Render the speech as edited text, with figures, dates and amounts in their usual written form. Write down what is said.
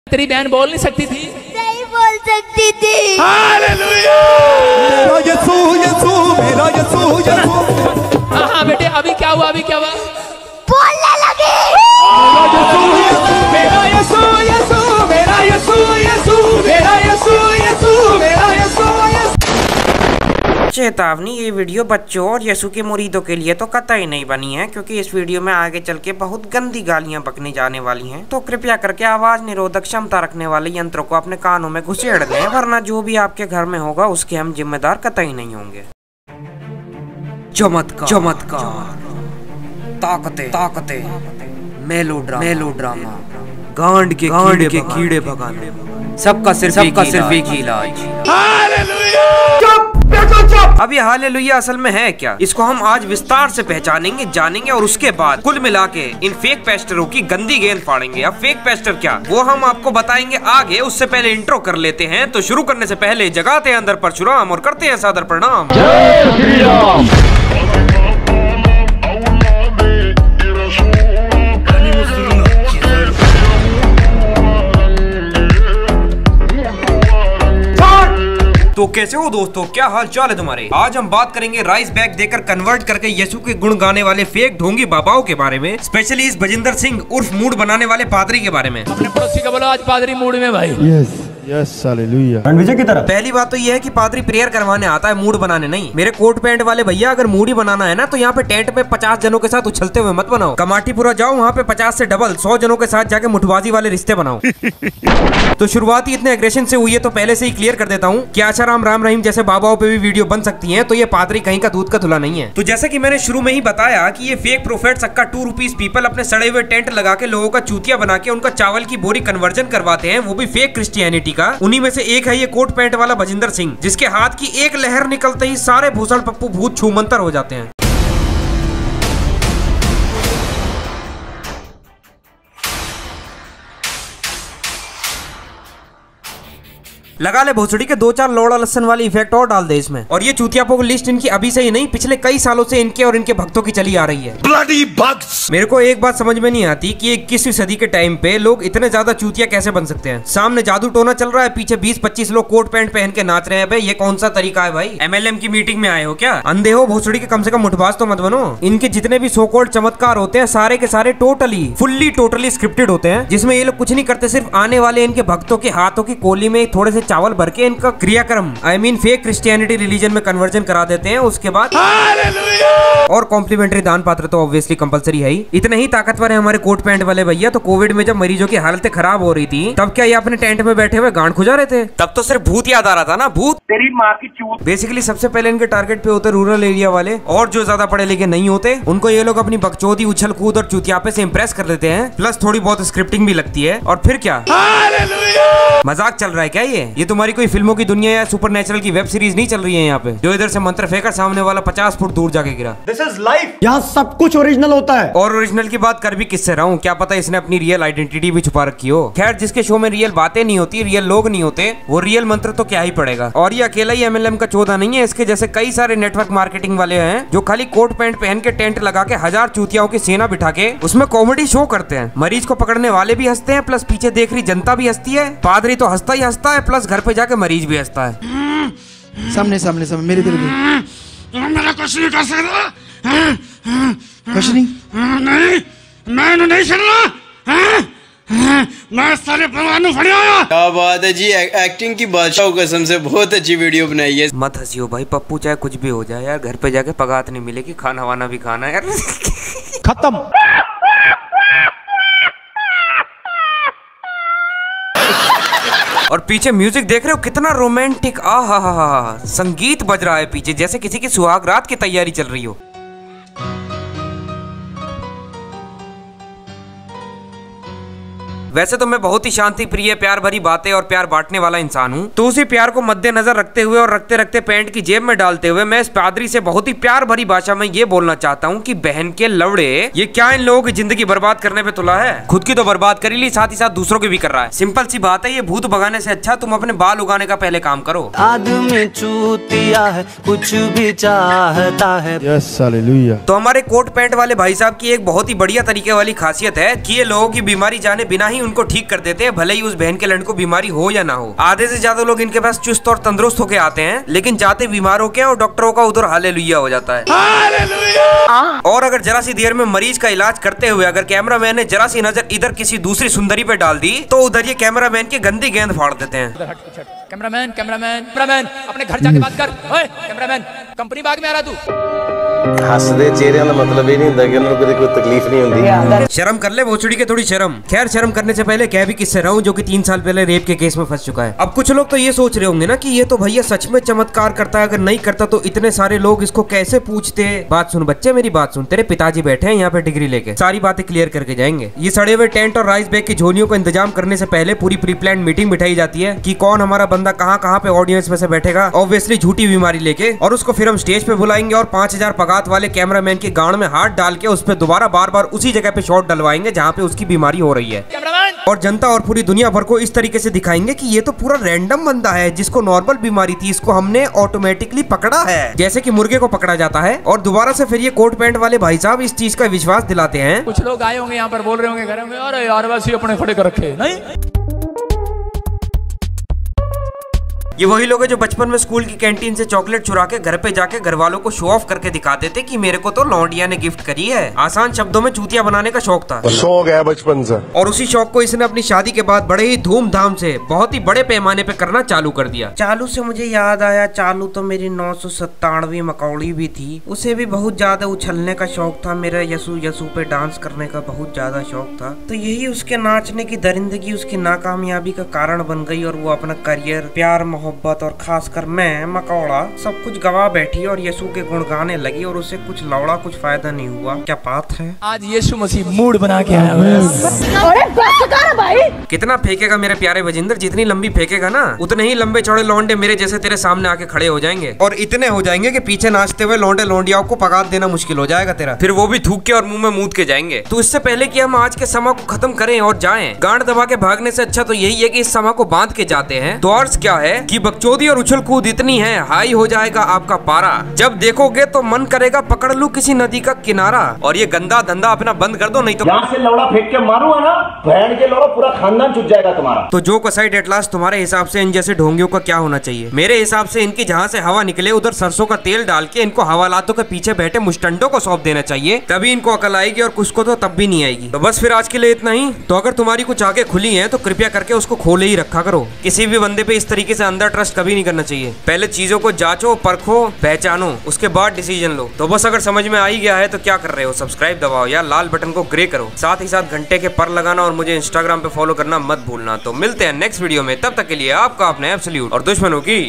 तेरी बहन बोल नहीं सकती थी? नहीं बोल सकती थी। हालेलुया। मेरा यीशु यीशु मेरा यीशु यीशु। हाँ बेटे, अभी क्या हुआ? अभी क्या हुआ? बोलने लगी। मेरा यीशु यीशु मेरा यीशु यीशु मेरा यीशु यीशु मेरा यीशु। चेतावनी, ये वीडियो बच्चों और यीशु के मुरीदों के लिए तो कतई नहीं बनी है, क्योंकि इस वीडियो में आगे चल के बहुत गंदी गालियां बकने जाने वाली हैं। तो कृपया करके आवाज निरोधक क्षमता रखने वाले यंत्रों को अपने कानों में घुसेड़ लें, वरना जो भी आपके घर में होगा उसके हम जिम्मेदार कतई नहीं होंगे। चमत्कार चमत्कार, ताकते ताकते, मेलोड्रामा, गांड के कीड़े भगाने, सबका सिर्फ एक ही इलाज। अब ये हालेलुया असल में है क्या, इसको हम आज विस्तार से पहचानेंगे, जानेंगे, और उसके बाद कुल मिला के इन फेक पेस्टरों की गंदी गेंद फाड़ेंगे। अब फेक पेस्टर क्या, वो हम आपको बताएंगे आगे। उससे पहले इंट्रो कर लेते हैं। तो शुरू करने से पहले जगाते हैं अंदर परशुराम और करते हैं सादर प्रणाम। जय श्री राम। तो कैसे हो दोस्तों, क्या हाल चाल है तुम्हारे? आज हम बात करेंगे राइस बैग देकर कन्वर्ट करके यीशु के गुण गाने वाले फेक ढोंगी बाबाओं के बारे में, स्पेशली इस भजिंदर सिंह उर्फ मूड बनाने वाले पादरी के बारे में। अपने पड़ोसी को बोलो आज पादरी मूड में भाई। Yes yes hallelujah. रणविजय की तरफ पहली बात तो ये है कि पादरी प्रेयर करवाने आता है, मूड बनाने नहीं। मेरे कोट पैंट वाले भैया, अगर मूड ही बनाना है ना तो यहाँ पे टेंट में 50 जनों के साथ उछलते हुए मत बनाओ। कमाटीपुरा जाओ, वहाँ पे 50 से डबल 100 जनों के साथ जाके मुठबाजी वाले रिश्ते बनाओ। तो शुरुआत ही इतने एग्रेशन से हुई है, तो पहले से ही क्लियर कर देता हूँ कि आशाराम राम रहीम जैसे बाबाओं पे भी वीडियो बन सकती है, तो ये पादरी कहीं का दूध का धुला नहीं है। तो जैसे कि मैंने शुरू में ही बताया कि ये फेक प्रोफेट सक्का 2 रुपीज पीपल अपने सड़े हुए टेंट लगा के लोगों का चूतिया बना के उनका चावल की बोरी कन्वर्जन करवाते हैं, वो भी फेक क्रिश्चियनिटी का। उन्हीं में से एक है ये कोट पैंट वाला भजिंदर सिंह, जिसके हाथ की एक लहर निकलते ही सारे भूषण पप्पू भूत छूमंतर हो जाते हैं। लगा ले भोसड़ी के 2-4 लोड़ा लसन वाली इफेक्ट और डाल दे इसमें। और ये चूतियापों की लिस्ट इनकी अभी से ही नहीं, पिछले कई सालों से इनके और इनके भक्तों की चली आ रही है। Bloody bugs. मेरे को एक बात समझ में नहीं आती कि 21वीं सदी के टाइम पे लोग इतने ज्यादा चूतिया कैसे बन सकते हैं। सामने जादू टोना चल रहा है, पीछे 20-25 लोग कोट पैंट पहन के नाच रहे हैं। भाई ये कौन सा तरीका है भाई? MLM की मीटिंग में आए हो क्या? अंधे हो भोसड़ी के, कम से कम मुठबाज तो मत बनो। इनके जितने भी सो कॉल्ड चमत्कार होते हैं सारे के सारे टोटली स्क्रिप्टेड होते हैं, जिसमें ये लोग कुछ नहीं करते, सिर्फ आने वाले इनके भक्तों के हाथों की कोली में थोड़े से चावल भर के इनका क्रियाक्रम फेक क्रिश्चियनिटी रिलीजन में कन्वर्जन करा देते हैं। उसके बाद और कॉम्प्लीमेंट्री दान पात्र तो ऑब्वियसली कंपलसरी है ही। इतने ही ताकतवर है हमारे कोट पैंट वाले भैया। तो कोविड में जब मरीजों की हालतें खराब हो रही थी, तब क्या ये अपने टेंट में बैठे हुए गांड खुजा रहे थे? तब तो सिर्फ भूत याद आ रहा था ना, भूत तेरी माँ की चूत। बेसिकली सबसे पहले इनके टारगेट पे होते रूरल एरिया वाले, और जो ज्यादा पढ़े लिखे नहीं होते उनको ये लोग अपनी बकचोदी, उछल कूद और चूतियापे से इम्प्रेस कर देते हैं। प्लस थोड़ी बहुत स्क्रिप्टिंग भी लगती है। और फिर क्या मजाक चल रहा है क्या? ये तुम्हारी कोई फिल्मों की दुनिया या सुपरनेचुरल की वेब सीरीज नहीं चल रही है यहाँ पे, जो इधर से मंत्र फेंका सामने वाला 50 फुट दूर जाके गिरा। दिस इज लाइफ, यहाँ सब कुछ ओरिजिनल होता है। और ओरिजिनल की बात कर भी किससे रहा हूँ, क्या पता इसने अपनी रियल आइडेंटिटी भी छुपा रखी हो। खैर, जिसके शो में रियल बातें नहीं होती, रियल लोग नहीं होते, वो रियल मंत्र तो क्या ही पड़ेगा। और ये अकेला ही MLM का चौधा नहीं है, इसके जैसे कई सारे नेटवर्क मार्केटिंग वाले हैं जो खाली कोट पैंट पहन के टेंट लगा के 1000 चूतियाओं की सेना बिठा के उसमें कॉमेडी शो करते हैं। मरीज को पकड़ने वाले भी हंसते हैं, प्लस पीछे देख रही जनता भी हंसती है। पादरी तो हंसता ही हंसता है, प्लस घर पे जाके मरीज भी हंसता है। सामने मेरे दिल में मेरा कुछ नहीं कर सकता। कुछ नहीं, नहीं मैं नहीं सुनना। मैं सारे भगवान फड़े आया। क्या बात है जी, एक्टिंग की बादशाह कसम से बहुत अच्छी वीडियो बनाई है। मत हंसियो भाई पप्पू, चाहे कुछ भी हो जाए यार, घर पे जाके पगात नहीं मिलेगी, खाना वाना भी खाना है यार। खत्म। और पीछे म्यूजिक देख रहे हो कितना रोमांटिक, आहा, संगीत बज रहा है पीछे, जैसे किसी की सुहाग रात की तैयारी चल रही हो। वैसे तो मैं बहुत ही शांति प्रिय, प्यार भरी बातें और प्यार बांटने वाला इंसान हूँ। तो उसी प्यार को मद्देनजर रखते हुए और रखते रखते पैंट की जेब में डालते हुए मैं इस पादरी से बहुत ही प्यार भरी भाषा में ये बोलना चाहता हूँ कि बहन के लवड़े, ये क्या इन लोगों की जिंदगी बर्बाद करने पे तुला है? खुद की तो बर्बाद कर ली, साथ ही साथ दूसरों की भी कर रहा है। सिंपल सी बात है, ये भूत भगाने से अच्छा तुम अपने बाल उगाने का पहले काम करो। आदमी चूतिया है, कुछ भी चाहता है। Yes hallelujah. तो हमारे कोट पैंट वाले भाई साहब की एक बहुत ही बढ़िया तरीके वाली खासियत है कि ये लोगों की बीमारी जाने बिना ही उनको ठीक कर देते हैं, भले ही उस बहन के लड़के को बीमारी हो या ना हो। आधे से ज्यादा लोग इनके पास चुस्त और तंदुरुस्त होके आते हैं, लेकिन जाते बीमार होके और डॉक्टरों का उधर हालेलुया हो जाता है। और अगर जरा सी देर में मरीज का इलाज करते हुए अगर कैमरामैन ने जरा सी नजर इधर किसी दूसरी सुंदरी पे डाल दी तो उधर ये कैमरामैन की गंदी गेंद फाड़ देते हैं। कैमरामैन कैमरामैन कैमरामैन अपने घर जाके बात कर। ओए कैमरामैन कंपनी बाग में आ रहा तू। हसदे चेहरे का मतलब ये नहीं होता कि उन्हें कोई तकलीफ नहीं होती। शर्म कर ले भोसड़ी के थोड़ी शर्म। खैर शर्म करने से पहले कह भी किससे रहा हूँ जो कि 3 साल पहले रेप के केस में फंस चुका है। अब कुछ लोग तो ये सोच रहे होंगे ना कि ये तो भैया सच में चमत्कार करता है, अगर नहीं करता तो इतने सारे लोग इसको कैसे पूछते। बात सुन बच्चे, मेरी बात सुन। तेरे पिताजी बैठे हैं यहाँ पे डिग्री लेके, सारी बातें क्लियर करके जाएंगे। ये सड़े हुए टेंट और राइस बैग की झोलियों को इंतजाम करने से पहले पूरी प्री प्लान मीटिंग बिठाई जाती है कि कौन हमारा बंदा कहाँ कहाँ पे ऑडियंस में से बैठेगा, ऑब्वियसली झूठी बीमारी लेके, और उसको फिर हम स्टेज पे बुलाएंगे और 5000 पगात वाले कैमरामैन की गांड में हाथ डाल के उस पे दोबारा बार बार उसी जगह पे शॉट डलवाएंगे जहाँ पे उसकी बीमारी हो रही है। और जनता और पूरी दुनिया भर को इस तरीके से दिखाएंगे कि ये तो पूरा रैंडम बंदा है जिसको नॉर्मल बीमारी थी, इसको हमने ऑटोमेटिकली पकड़ा है, जैसे कि मुर्गे को पकड़ा जाता है। और दोबारा से फिर ये कोट पैंट वाले भाई साहब इस चीज का विश्वास दिलाते हैं। कुछ लोग आए होंगे यहाँ पर बोल रहे होंगे घर में, अरे यार वैसे अपने खड़े कर रखे नहीं। ये वही लोग हैं जो बचपन में स्कूल की कैंटीन से चॉकलेट चुरा के घर पे जाके घर वालों को शो ऑफ करके दिखाते थे कि मेरे को तो लौंडिया ने गिफ्ट करी है। आसान शब्दों में चूतिया बनाने का शौक था, शौक है बचपन से। और उसी शौक को इसने अपनी शादी के बाद बड़े ही धूमधाम से बहुत ही बड़े पैमाने पे करना चालू कर दिया। चालू से मुझे याद आया, चालू तो मेरी 997वीं मकौड़ी भी थी, उसे भी बहुत ज्यादा उछलने का शौक था। मेरा यसू यसू पे डांस करने का बहुत ज्यादा शौक था, तो यही उसके नाचने की दरिंदगी उसकी नाकामयाबी का कारण बन गई और वो अपना करियर, प्यार, मोहब्बत और खासकर मैं मकौड़ा सब कुछ गवा बैठी और यसू के गुण गाने लगी और उसे कुछ लौड़ा कुछ फायदा नहीं हुआ। क्या बात है, आज यीशु मसीह मूड बना के आया है। भाई कितना फेंकेगा मेरे प्यारे वजिंदर, जितनी लंबी फेंकेगा ना उतने ही लंबे चौड़े लौंडे मेरे जैसे तेरे सामने आके खड़े हो जाएंगे, और इतने हो जाएंगे कि पीछे नाचते हुए लौंडे लौंडियाओं को पगात देना मुश्किल हो जाएगा तेरा, फिर वो भी थूक के और मुंह में मूत के जाएंगे। तो इससे पहले कि हम आज के समय को खत्म करें और जाएं, गांड दबा के भागने से अच्छा तो यही है कि इस समय को बांध के जाते हैं। तो अर्थ क्या है कि बकचोदी और उछल कूद इतनी है, हाई हो जाएगा आपका पारा। जब देखोगे तो मन करेगा पकड़ लूं किसी नदी का किनारा। और ये गंदा धंधा अपना बंद कर दो, नहीं तो यहाँ से लौड़ा फेंक के मारूंगा ना, बहन के लौड़ा पूरा खानदान छूट जाएगा तुम्हारा। तो जो कसाई एटलास तुम्हारे हिसाब से इन जैसे ढोंगियों का क्या होना चाहिए? मेरे हिसाब से इनकी जहाँ से हवा निकले उधर सरसों का तेल डाल के इनको हवालातों के पीछे बैठे मुस्टंडों को सौंप देना चाहिए, तभी इनको अकल आएगी, और कुछ को तो तब भी नहीं आएगी। तो बस फिर आज के लिए इतना ही। तो अगर तुम्हारी कुछ आंखें खुली हैं तो कृपया करके उसको खोले ही रखा करो। किसी भी बंदे पे इस तरीके से अंदर ट्रस्ट कभी नहीं करना चाहिए। पहले चीजों को जांचो, परखो, पहचानो, उसके बाद डिसीजन लो। तो बस अगर समझ में आ ही गया है तो क्या कर रहे हो, सब्सक्राइब दबाओ या लाल बटन को ग्रे करो, साथ ही साथ घंटे के पर लगाना और मुझे इंस्टाग्राम पे फॉलो करना मत भूलना। तो मिलते हैं नेक्स्ट वीडियो में, तब तक के लिए आपका अपने एब्सोल्यूट और दुश्मनों की